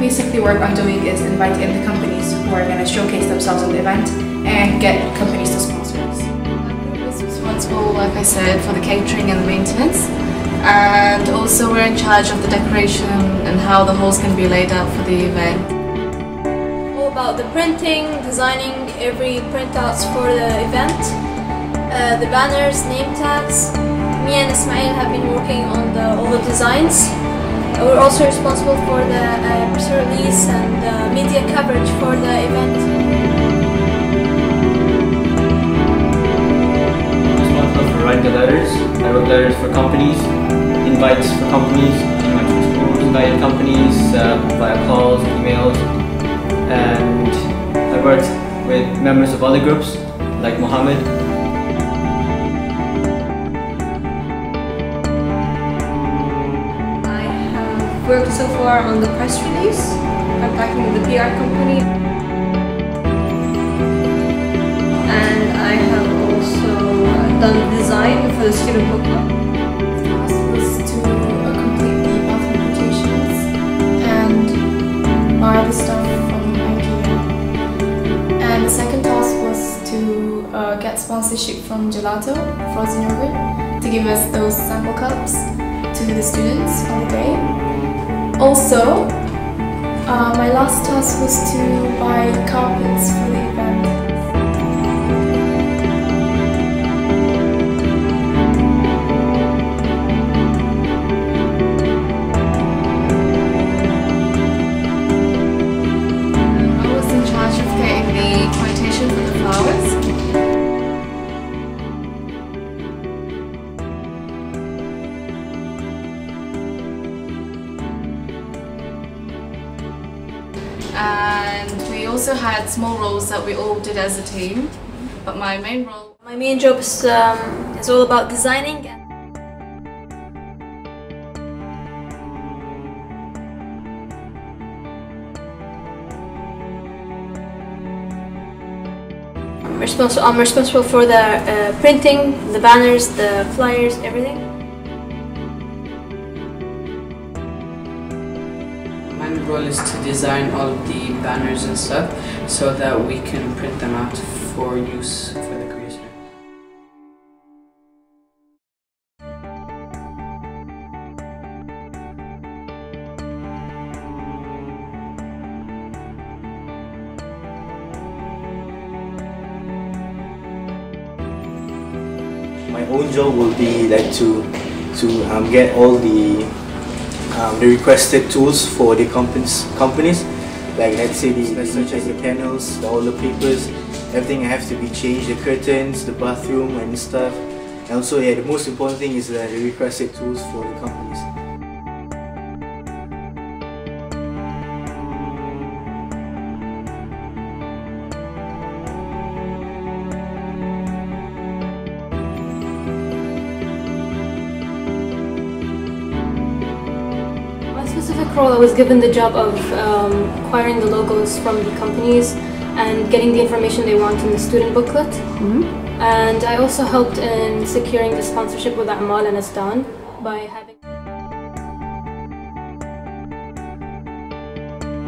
basically work on doing is inviting in the companies who are going to showcase themselves in the event and get companies to sponsor us. The group is responsible, like I said, for the catering and the maintenance, and also we're in charge of the decoration and how the halls can be laid out for the event. All about the printing, designing every printouts for the event, the banners, name tags. Me and Ismail have been working on all the designs. We're also responsible for the press release and media coverage for the event. I'm responsible for writing the letters. I wrote letters for companies, invites for companies, invites for schools, invited companies via calls, emails, and I worked with members of other groups like Mohammed. Worked so far on the press release, contacting the PR company, and I have also done design for the student booklet. The task was to complete the bathroom quotations and buy the stuff from IKEA. And the second task was to get sponsorship from Gelato, frozen yogurt, to give us those sample cups to the students on the day. Also, my last task was to buy carpets for the event. I was in charge of getting the quotation for the flowers. And we also had small roles that we all did as a team, but my main role... My main job is all about designing. I'm responsible for the printing, the banners, the flyers, everything. My role is to design all of the banners and stuff so that we can print them out for use for the Careers Fair. My own job will be like to get all the requested tools for the companies. Like let's say such as the panels, all the papers, everything have to be changed, the curtains, the bathroom and stuff. And also the most important thing is the requested tools for the companies. Specific role, I was given the job of acquiring the logos from the companies and getting the information they want in the student booklet. And I also helped in securing the sponsorship with A'mal and Asdan by having...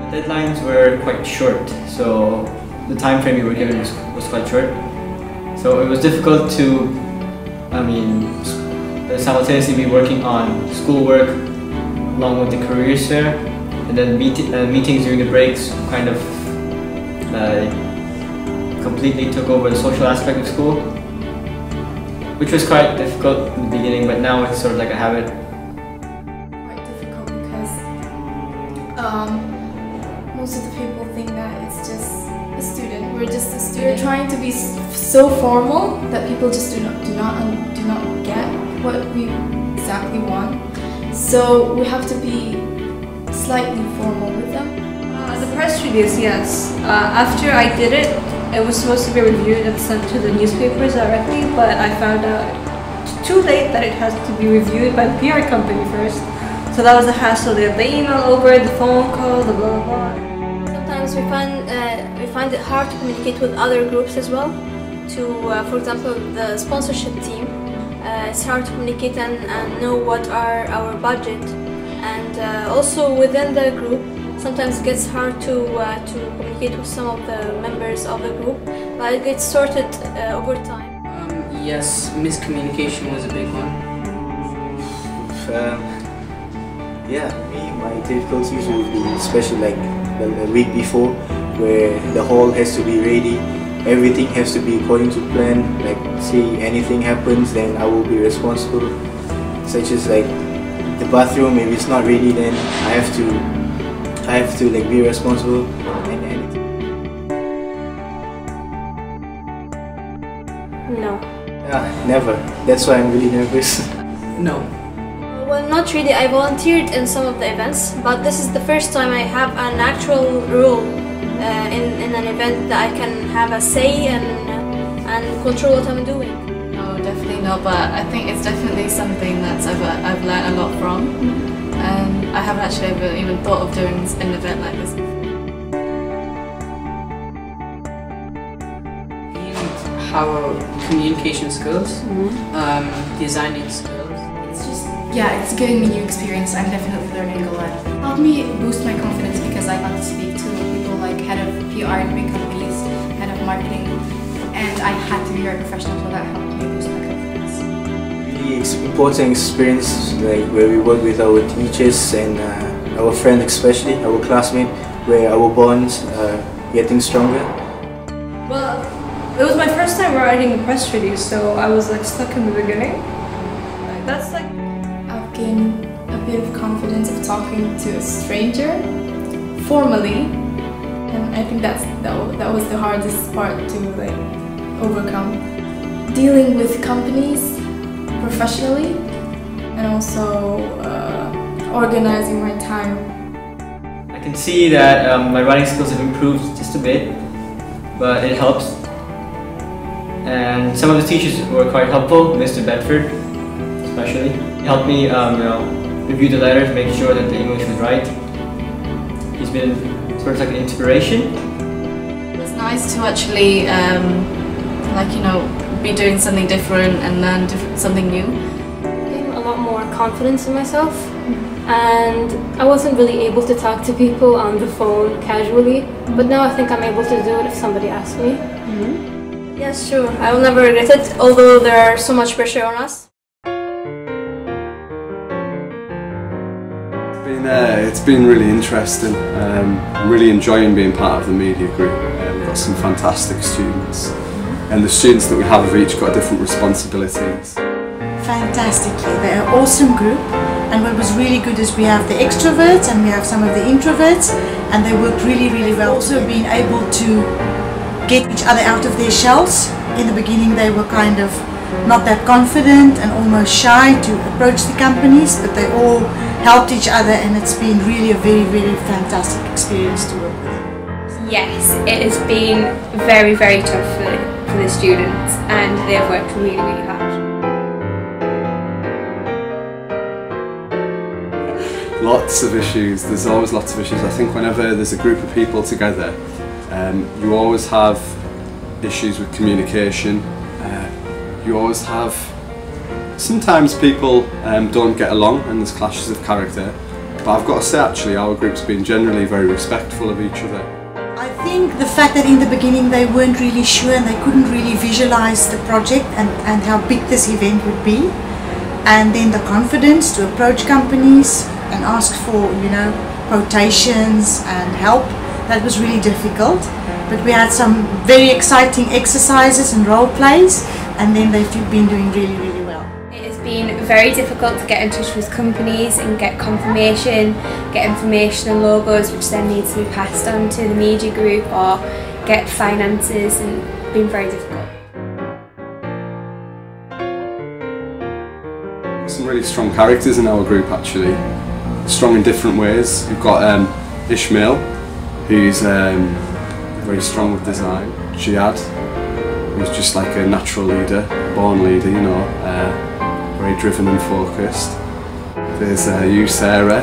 The deadlines were quite short, so the time frame we were given was quite short. So it was difficult to, simultaneously be working on schoolwork along with the Careers Fair, and then meetings during the breaks kind of completely took over the social aspect of school, which was quite difficult in the beginning, but now it's sort of like a habit. Quite difficult because most of the people think that it's just a student. We're just a student. We're trying to be so formal that people just do not get what we exactly want. So we have to be slightly formal with them. The press release, yes. After I did it, it was supposed to be reviewed and sent to the newspapers directly, but I found out too late that it has to be reviewed by the PR company first. So that was a hassle. They had the email over, the phone call, the blah blah blah. Sometimes we find it hard to communicate with other groups as well. For example, the sponsorship team. It's hard to communicate and know what are our budget, and also within the group sometimes it gets hard to communicate with some of the members of the group, but it gets sorted over time. Yes, miscommunication was a big one. Yeah, my difficulties would be especially like the week before, where the hall has to be ready, everything has to be according to plan. Like, say anything happens, then I will be responsible. Such as like the bathroom, if it's not ready, then I have to like be responsible. And anything. No. Never. That's why I'm really nervous. No. Well, not really. I volunteered in some of the events, but this is the first time I have an actual role in an event that I can have a say and control what I'm doing. No, definitely not, but I think it's definitely something that I've learned a lot from, and I haven't actually ever even thought of doing an event like this before. Our communication skills, designing skills. It's giving me new experience. I'm definitely learning a lot. It helped me boost my confidence because I got to speak to people like head of PR in big companies, head of marketing, and I had to be very professional, so that helped me boost my confidence. Really important experience, like where we work with our teachers and our friends, especially our classmates, where our bonds are getting stronger. Well, it was my first time writing a press release, so I was like stuck in the beginning. That's like I've gained a bit of confidence of talking to a stranger formally, and I think that was the hardest part to like overcome. Dealing with companies professionally, and also organizing my time. I can see that my writing skills have improved just a bit, but it helps. And some of the teachers were quite helpful, Mr. Bedford especially. He helped me review the letters, make sure that the English was right. He's been sort of like an inspiration. It was nice to actually be doing something different and learn something new. I gained a lot more confidence in myself, and I wasn't really able to talk to people on the phone casually, but now I think I'm able to do it if somebody asks me. Yes, sure. I will never regret it, although there is so much pressure on us. It's been really interesting. I'm really enjoying being part of the media group. We've got some fantastic students, and the students that we have each got different responsibilities. Fantastically, they're an awesome group, and what was really good is we have the extroverts and we have some of the introverts, and they work really, really well. Also being able to get each other out of their shells. In the beginning they were kind of not that confident and almost shy to approach the companies, but they all helped each other, and it's been really a very, very fantastic experience to work with. Yes, it has been very, very tough for the students, and they've worked really, really hard. Lots of issues, there's always lots of issues. I think whenever there's a group of people together, you always have issues with communication. You always have, sometimes people don't get along and there's clashes of character, but I've got to say actually our group's been generally very respectful of each other. I think the fact that in the beginning they weren't really sure and they couldn't really visualize the project and how big this event would be, and then the confidence to approach companies and ask for, quotations and help, that was really difficult. But we had some very exciting exercises and role plays, and then they've been doing really, really well. It has been very difficult to get in touch with companies and get confirmation, get information and logos which then needs to be passed on to the media group, or get finances, and it's been very difficult. Some really strong characters in our group actually, strong in different ways. We've got Ishmael, who's very strong with design. Jihad, who's just like a natural leader, born leader, very driven and focused. There's you, Sarah,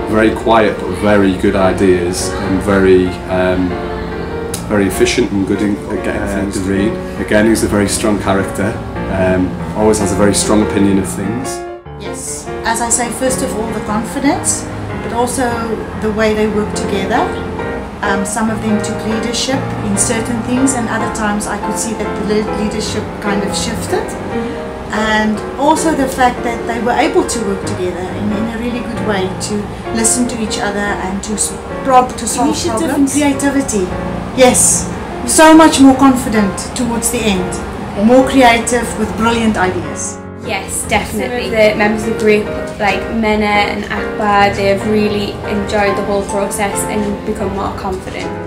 very quiet but very good ideas, and very efficient and good at getting things to read. Again, he's a very strong character, always has a very strong opinion of things. Yes, as I say, first of all the confidence, but also the way they work together. Some of them took leadership in certain things, and other times I could see that the leadership kind of shifted. And also the fact that they were able to work together in a really good way, to listen to each other and to solve problems. Initiative and creativity. Yes, so much more confident towards the end. More creative with brilliant ideas. Yes, definitely. The members of the group, like Mena and Akbar, they've really enjoyed the whole process and become more confident.